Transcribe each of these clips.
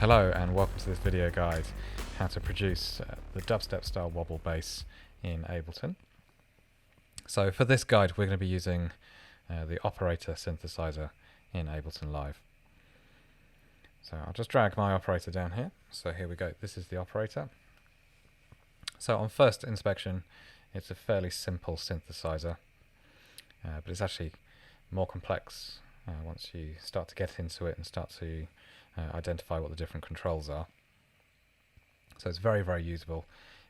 Hello and welcome to this video guide how to produce the dubstep style wobble bass in Ableton. So for this guide we're going to be using the operator synthesizer in Ableton Live. So I'll just drag my operator down here. So here we go, this is the operator. So on first inspection it's a fairly simple synthesizer, but it's actually more complex once you start to get into it and start to identify what the different controls are. So it's very, very usable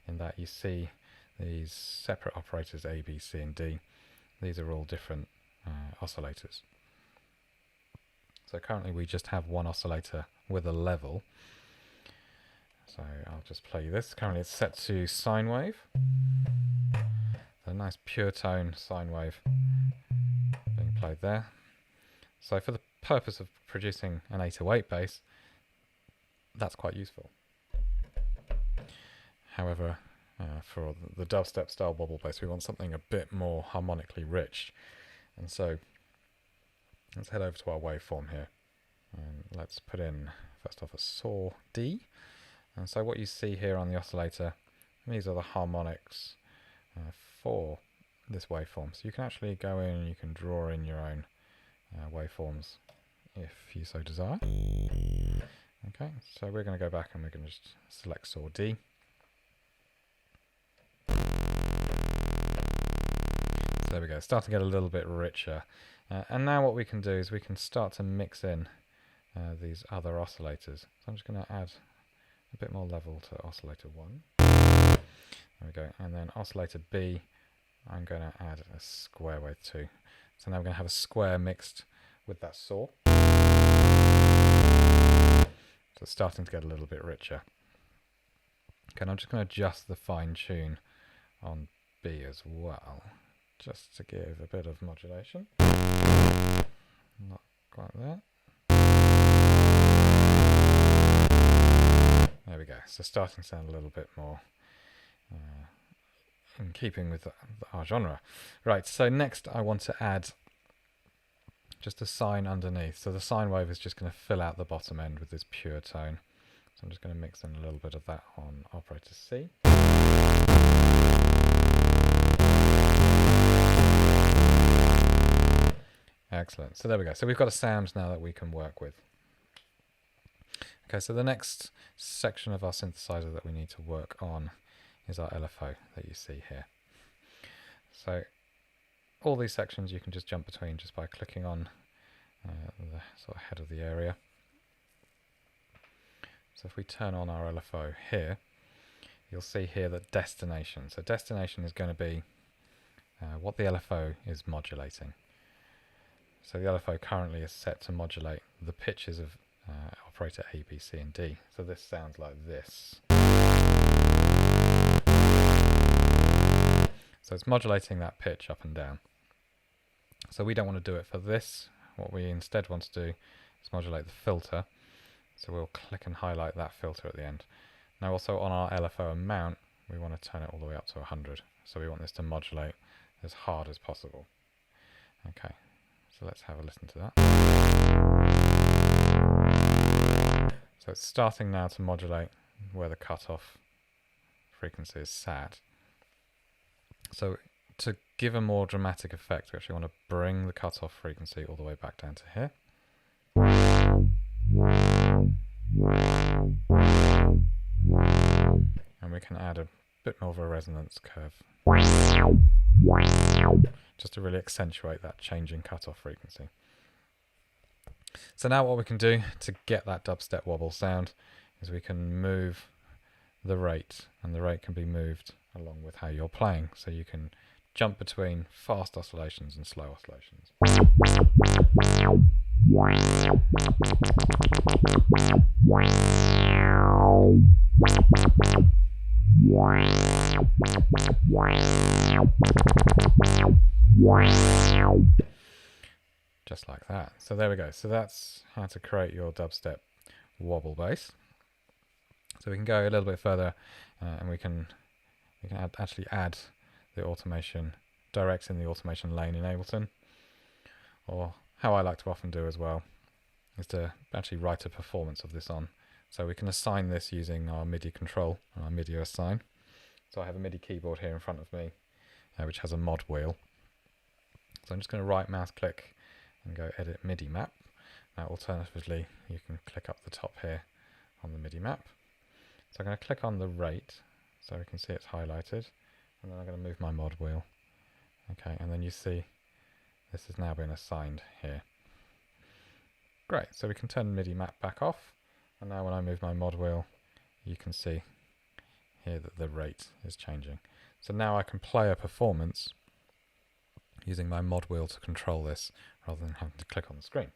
in that you see these separate operators A, B, C and D. These are all different oscillators. So currently we just have one oscillator with a level. So I'll just play this. Currently it's set to sine wave. A nice pure tone sine wave being played there. So for the purpose of producing an 808 bass, that's quite useful. However, for the dubstep style wobble bass, we want something a bit more harmonically rich. And so let's head over to our waveform here. And let's put in, first off, a saw D. And so what you see here on the oscillator, these are the harmonics for this waveform. So you can actually go in and you can draw in your own waveforms if you so desire. Okay, so we're going to go back and we're going to just select saw D. So there we go, starting to get a little bit richer. And now what we can do is we can start to mix in these other oscillators. So I'm just going to add a bit more level to oscillator 1. There we go, and then oscillator B, I'm going to add a square wave 2. So now we're going to have a square mixed with that saw. So it's starting to get a little bit richer. Okay, and I'm just going to adjust the fine tune on B as well, just to give a bit of modulation. Not quite there. There we go, so starting to sound a little bit more in keeping with our genre. Right, so next I want to add just a sine underneath. So the sine wave is just going to fill out the bottom end with this pure tone. So I'm just going to mix in a little bit of that on operator C. Excellent. So there we go. So we've got a sound now that we can work with. Okay, so the next section of our synthesizer that we need to work on is our LFO that you see here. So all these sections you can just jump between just by clicking on the sort of head of the area. So if we turn on our LFO here, you'll see here that destination. So destination is going to be what the LFO is modulating. So the LFO currently is set to modulate the pitches of operator A, B, C and D. So this sounds like this. So it's modulating that pitch up and down. So we don't want to do it for this. What we instead want to do is modulate the filter. So we'll click and highlight that filter at the end. Now also on our LFO amount, we want to turn it all the way up to 100. So we want this to modulate as hard as possible. Okay, so let's have a listen to that. So it's starting now to modulate where the cutoff frequency is sat. So to give a more dramatic effect, we actually want to bring the cutoff frequency all the way back down to here. And we can add a bit more of a resonance curve, just to really accentuate that change in cutoff frequency. So now what we can do to get that dubstep wobble sound is we can move the rate, and the rate can be moved along with how you're playing. So you can jump between fast oscillations and slow oscillations. Just like that. So there we go. So that's how to create your dubstep wobble bass. So we can go a little bit further and we can actually add the automation direct in the automation lane in Ableton. Or how I like to often do as well is to actually write a performance of this on So we can assign this using our MIDI control, our MIDI assign. So I have a MIDI keyboard here in front of me, which has a mod wheel. So I'm just going to right mouse click and go edit MIDI map. Now alternatively, you can click up the top here on the MIDI map. So I'm going to click on the rate so we can see it's highlighted, and then I'm going to move my mod wheel. Okay, and then you see this has now been assigned here. Great, so we can turn the MIDI map back off, and now when I move my mod wheel, you can see here that the rate is changing. So now I can play a performance using my mod wheel to control this rather than having to click on the screen.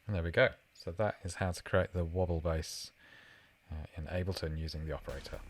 And there we go. So that is how to create the wobble bass in Ableton using the operator.